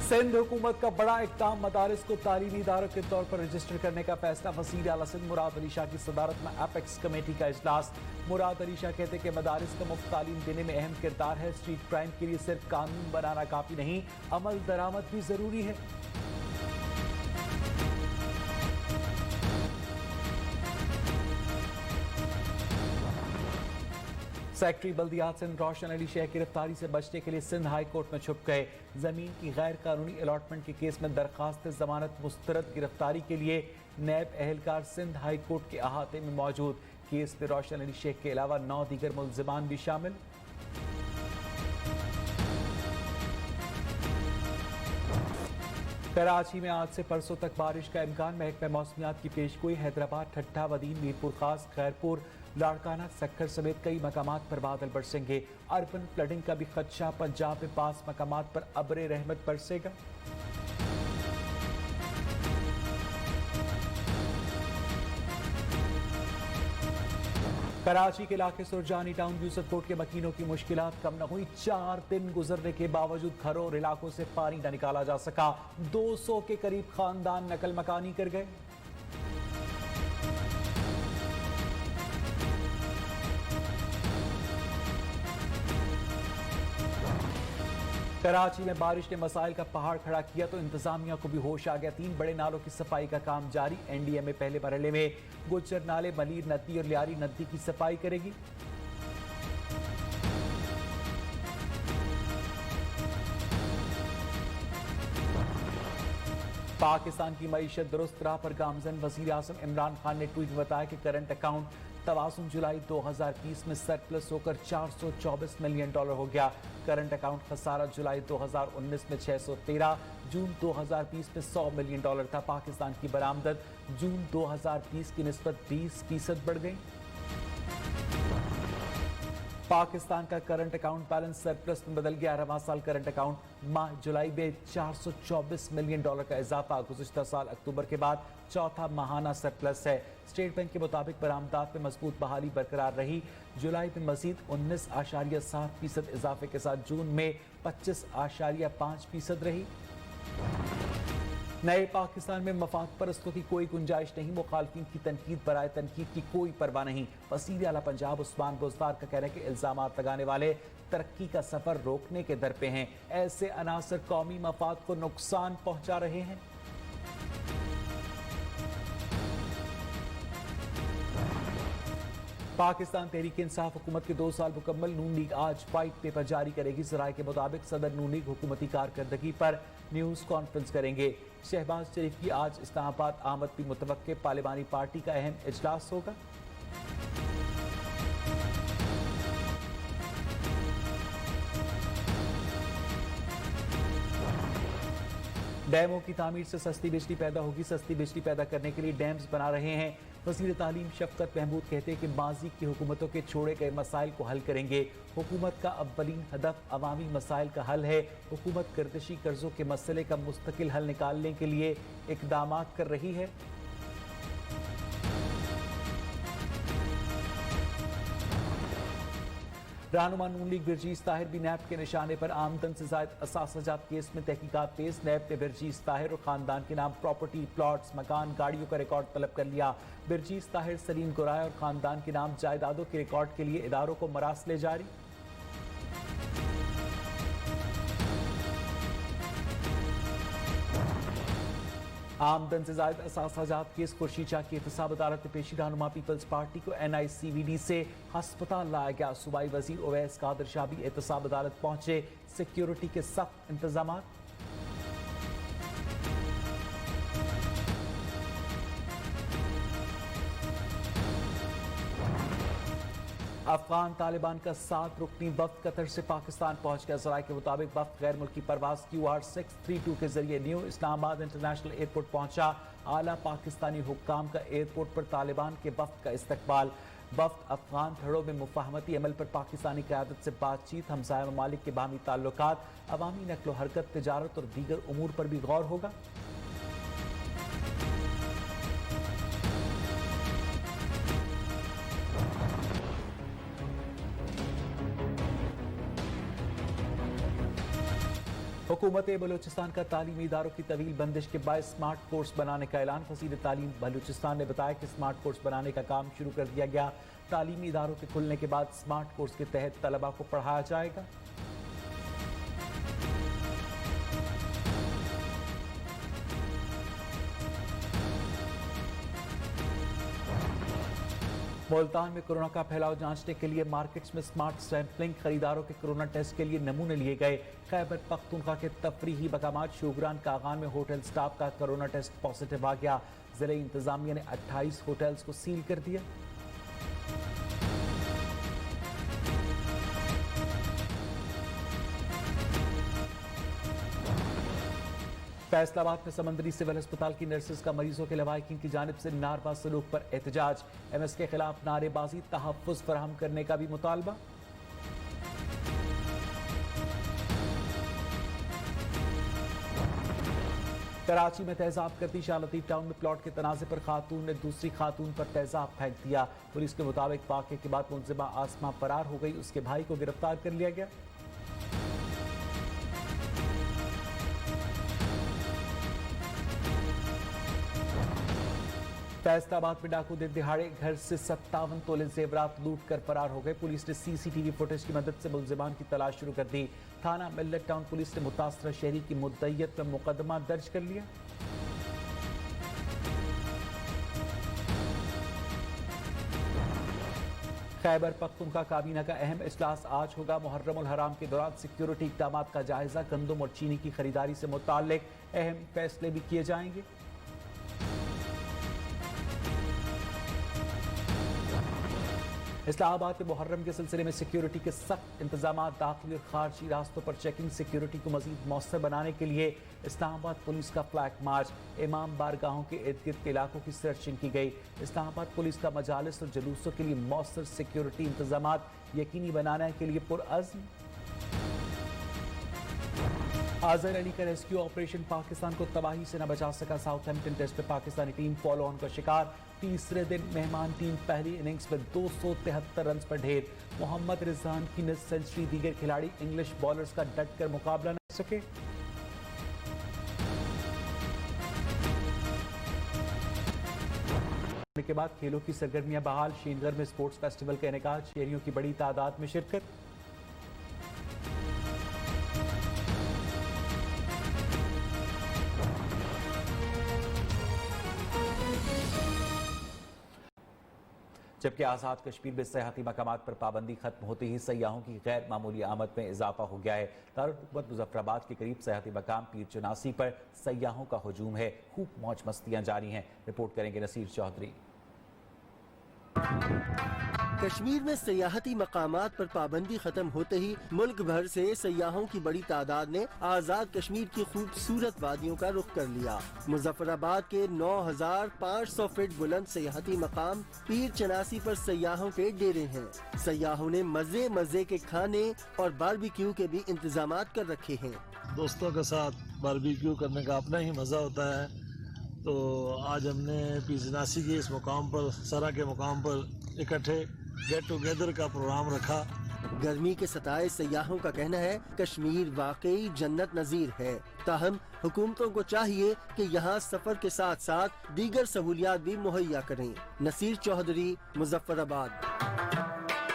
सिंध हुकूमत का बड़ा इक़दाम, मदारिस को तालीमी इदारों के तौर पर रजिस्टर करने का फैसला। वज़ीर आला सिंध मुराद अली शाह की सदारत में एपेक्स कमेटी का इजलास। मुराद अली शाह कहते कि मदारिस का मुफ्त तालीम देने में अहम किरदार है। स्ट्रीट क्राइम के लिए सिर्फ कानून बनाना काफी नहीं, अमल दरामद भी जरूरी है। सेक्रेटरी बल्दियात सिंध रोशन अली शेख गिरफ्तारी से बचने के लिए सिंध हाई कोर्ट में छुप गए। जमीन की गैर कानूनी अलॉटमेंट के केस में दरखास्त जमानत मुस्तरद। गिरफ्तारी के लिए नैब एहलकार सिंध हाई कोर्ट के अहाते में मौजूद। केस में रोशन अली शेख के अलावा 9 दीगर मुल्जिमान भी शामिल। कराची में आज से परसों तक बारिश का इम्कान। महकमा मौसमियात की पेशगोई। हैदराबाद, ठट्टा, वदीन, मीरपुर खास, खैरपुर, लाड़काना, सक्खर समेत कई मकामात पर बादल बरसेंगे। अर्बन फ्लडिंग का भी खदशा। पंजाब में 5 मकामात पर अब्रे रहमत बरसेगा। कराची के इलाके सुरजानी टाउन यूसुफ कोट के मकीनों की मुश्किलात कम न हुई। 4 दिन गुजरने के बावजूद घरों और इलाकों से पानी न निकाला जा सका। 200 के करीब खानदान नकल मकानी कर गए। कराची में बारिश ने मसाइल का पहाड़ खड़ा किया तो इंतजामिया को भी होश आ गया। 3 बड़े नालों की सफाई का काम जारी। एनडीएमए पहले मरहले में गुज्जर नाले, मलीर नदी और लियारी नदी की सफाई करेगी। पाकिस्तान की मईशत दुरुस्त राह पर गामजन। वजीर आज़म इमरान खान ने ट्वीट में बताया कि करंट अकाउंट तवाज़ुन जुलाई 2020 में सरप्लस होकर $424 मिलियन हो गया। करंट अकाउंट खसारा जुलाई 2019 में 613, जून 2020 में $100 मिलियन था। पाकिस्तान की बरामदत जून 2020 की निस्बत 20% बढ़ गई। पाकिस्तान का करंट अकाउंट बैलेंस सरप्लस में बदल गया। रवां साल करंट अकाउंट माह जुलाई में $424 मिलियन का इजाफा गुज़िश्ता साल अक्टूबर के बाद चौथा माहाना सरप्लस है। स्टेट बैंक के मुताबिक बरामदात में मजबूत बहाली बरकरार रही। जुलाई में मजीद 19.7% इजाफे के साथ जून में 25.5% रही। नए पाकिस्तान में मफाद परस्तों की कोई गुंजाइश नहीं। मुखालफिन की तनकीद बराए तनकीद की कोई परवाह नहीं। वज़ीर आला पंजाब उस्मान बुज़दार का कहना है कि इल्जामात लगाने वाले तरक्की का सफर रोकने के दर पे हैं। ऐसे अनासर कौमी मफाद को नुकसान पहुंचा रहे हैं। पाकिस्तान तहरीक इंसाफ हुकूमत के 2 साल मुकम्मल। नून लीग आज व्हाइट पेपर जारी करेगी। ज़राए के मुताबिक सदर नून लीग हुकूमती कारकर्दगी पर न्यूज़ कॉन्फ्रेंस करेंगे। शहबाज शरीफ की आज इस्लामाबाद आमद भी मुतवक्के। पार्लिमानी पार्टी का अहम इजलास होगा। डैमों की तामीर से सस्ती बिजली पैदा होगी। सस्ती बिजली पैदा करने के लिए डैम्स बना रहे हैं। वज़ीर तालीम शफकत महमूद कहते हैं कि माजी की हुकूमतों के छोड़े गए मसाइल को हल करेंगे। हुकूमत का अव्वलीन हदफ अवामी मसाइल का हल है। हुकूमत गर्दिशी कर्जों के मसले का मुस्तकिल हल निकालने के लिए इक़दामात कर रही है। रहनुमा नून लीग बिरजीज ताहिर भी नैब के निशाने पर। आमदन से जायद असासजात केस में तहकीकात तेज। नैब ने बिरजीज ताहिर और खानदान के नाम प्रॉपर्टी, प्लॉट्स, मकान, गाड़ियों का रिकॉर्ड तलब कर लिया। बिरजीज ताहिर, सलीम गुराय और खानदान के नाम जायदादों के रिकॉर्ड के लिए इदारों को मरासले जारी। आमदन से जायद असासजात केस खुर्शीद शाह की एहतसाब अदालत में पेशी। रहनुमा पीपल्स पार्टी को NICVD से हस्पताल लाया गया। सूबाई वजीर ओवैस कादर शाह भी एहतसाब अदालत पहुंचे। सिक्योरिटी के सख्त इंतजाम। अफगान तालिबान का 7 रुकनी वफ्द कतर से पाकिस्तान पहुंच गया। ज़राए के मुताबिक वफ्द गैर मुल्की परवाज QR632 के जरिए न्यू इस्लामाबाद इंटरनेशनल एयरपोर्ट पहुंचा। आला पाकिस्तानी हुक्काम का एयरपोर्ट पर तालिबान के वफ्द का इस्तकबाल। वफ्द अफगान धड़ों में मुफाहमती अमल पर पाकिस्तानी क़यादत से बातचीत, हमसाया ममालिक के बाहमी ताल्लुकात, अवामी नक्लो हरकत, तिजारत और दीगर उमूर पर भी गौर होगा। हुकूमत बलूचिस्तान का तालीमी इदारों की तवील बंदिश के बाद स्मार्ट कोर्स बनाने का ऐलान। वज़ीर तालीम बलूचिस्तान ने बताया कि स्मार्ट कोर्स बनाने का काम शुरू कर दिया गया। तालीमी इदारों के खुलने के बाद स्मार्ट कोर्स के तहत तलबा को पढ़ाया जाएगा। मुल्तान में कोरोना का फैलाव जांचने के लिए मार्केट्स में स्मार्ट सैंपलिंग। खरीदारों के कोरोना टेस्ट के लिए नमूने लिए गए। खैबर पख्तूनख्वा के तफरीही मकामात शोगरान कागान में होटल स्टाफ का कोरोना टेस्ट पॉजिटिव आ गया। जिले इंतजामिया ने 28 होटल्स को सील कर दिया। फैसलाबाद में समंदरी सिविल अस्पताल की नर्सेज का मरीजों के लवाहिकीन की जानिब से नारवा सलूक पर एहतजाज। MS के खिलाफ नारेबाजी, तहफ़्फ़ुज़ फराहम करने का भी मुतालबा। कराची में तेजाब करती शालती टाउन में प्लॉट के तनाज़े पर खातून ने दूसरी खातून पर तेजाब फेंक दिया। पुलिस के मुताबिक वाक़े के बाद मुलजिमा आसमा फरार हो गई। उसके भाई को गिरफ्तार कर लिया गया। फैसलाबाद में डाकू दिन दिहाड़े घर से 57 तोले जेवरात लूट कर फरार हो गए। पुलिस ने CCTV फुटेज की मदद से मुलजिमान की तलाश शुरू कर दी। थाना मिल्लत टाउन पुलिस ने मुतासरा शहरी की मुद्दइयत में मुकदमा दर्ज कर लिया। खैबर पख्तूनख्वा काबीना का अहम इजलास आज होगा। मुहर्रम उल हराम के दौरान सिक्योरिटी इक़दाम का जायजा। गंदम और चीनी की खरीदारी से मुताल्लिक अहम फैसले भी किए जाएंगे। इस्लामाबाद में मुहर्रम के सिलसिले में सिक्योरिटी के सख्त इंतजाम। दाखिली और खारजी रास्तों पर चेकिंग। सिक्योरिटी को मजीद मौसर बनाने के लिए इस्लामाबाद पुलिस का फ्लैग मार्च। इमाम बारगाहों के इर्द गिर्द के इलाकों की सर्चिंग की गई। इस्लामाबाद पुलिस का मजालिस और जुलूसों के लिए मौसर सिक्योरिटी इंतजाम यकीनी बनाने के लिए पुरअज़्म। अजहर अली का रेस्क्यू ऑपरेशन पाकिस्तान को तबाही से न बचा सका। साउथहैम्पटन टेस्ट में पाकिस्तानी टीम फॉलो ऑन का शिकार। तीसरे दिन मेहमान टीम पहली इनिंग्स में 273 रन पर ढेर। मोहम्मद रिजवान की निस्फ सेंचुरी। दीगर खिलाड़ी इंग्लिश बॉलर्स का डट कर मुकाबला न कर सके। के बाद खेलों की सरगर्मियां बहाल। श्रीनगर में स्पोर्ट्स फेस्टिवल का इनेकाद। शहरियों की बड़ी तादाद में शिरकत। जबकि आज़ाद कश्मीर में सयाहती मकामात पर पाबंदी खत्म होते ही सयाहों की गैर मामूली आमद में इजाफा हो गया है। दारुल हुकूमत मुजफ्फराबाद के करीब सयाहती मकाम पीर चनासी पर सयाहों का हुजूम है। खूब मौज मस्तियां जारी हैं। रिपोर्ट करेंगे नसीर चौधरी। कश्मीर में सयाहती मकामात पर पाबंदी खत्म होते ही मुल्क भर से सयाहों की बड़ी तादाद ने आज़ाद कश्मीर की खूबसूरत वादियों का रुख कर लिया। मुजफ्फराबाद के 9500 फीट बुलंद सयाहती मकाम पीर चनासी पर सयाहों के डेरे हैं। सयाहों ने मजे मजे के खाने और बारबेक्यू के भी इंतजाम कर रखे हैं। दोस्तों के साथ बारबेक्यू करने का अपना ही मजा होता है। तो आज हमने पीर चनासी के इस मुकाम पर, सरा के मुकाम पर इकट्ठे गेट टुगेदर का प्रोग्राम रखा। गर्मी के सताए सयाहों का कहना है कश्मीर वाकई जन्नत नजीर है। ताहम हुकूमतों को चाहिए कि यहाँ सफर के साथ साथ दीगर सहूलियात भी मुहैया करें। नसीर चौधरी, मुजफ्फराबाद।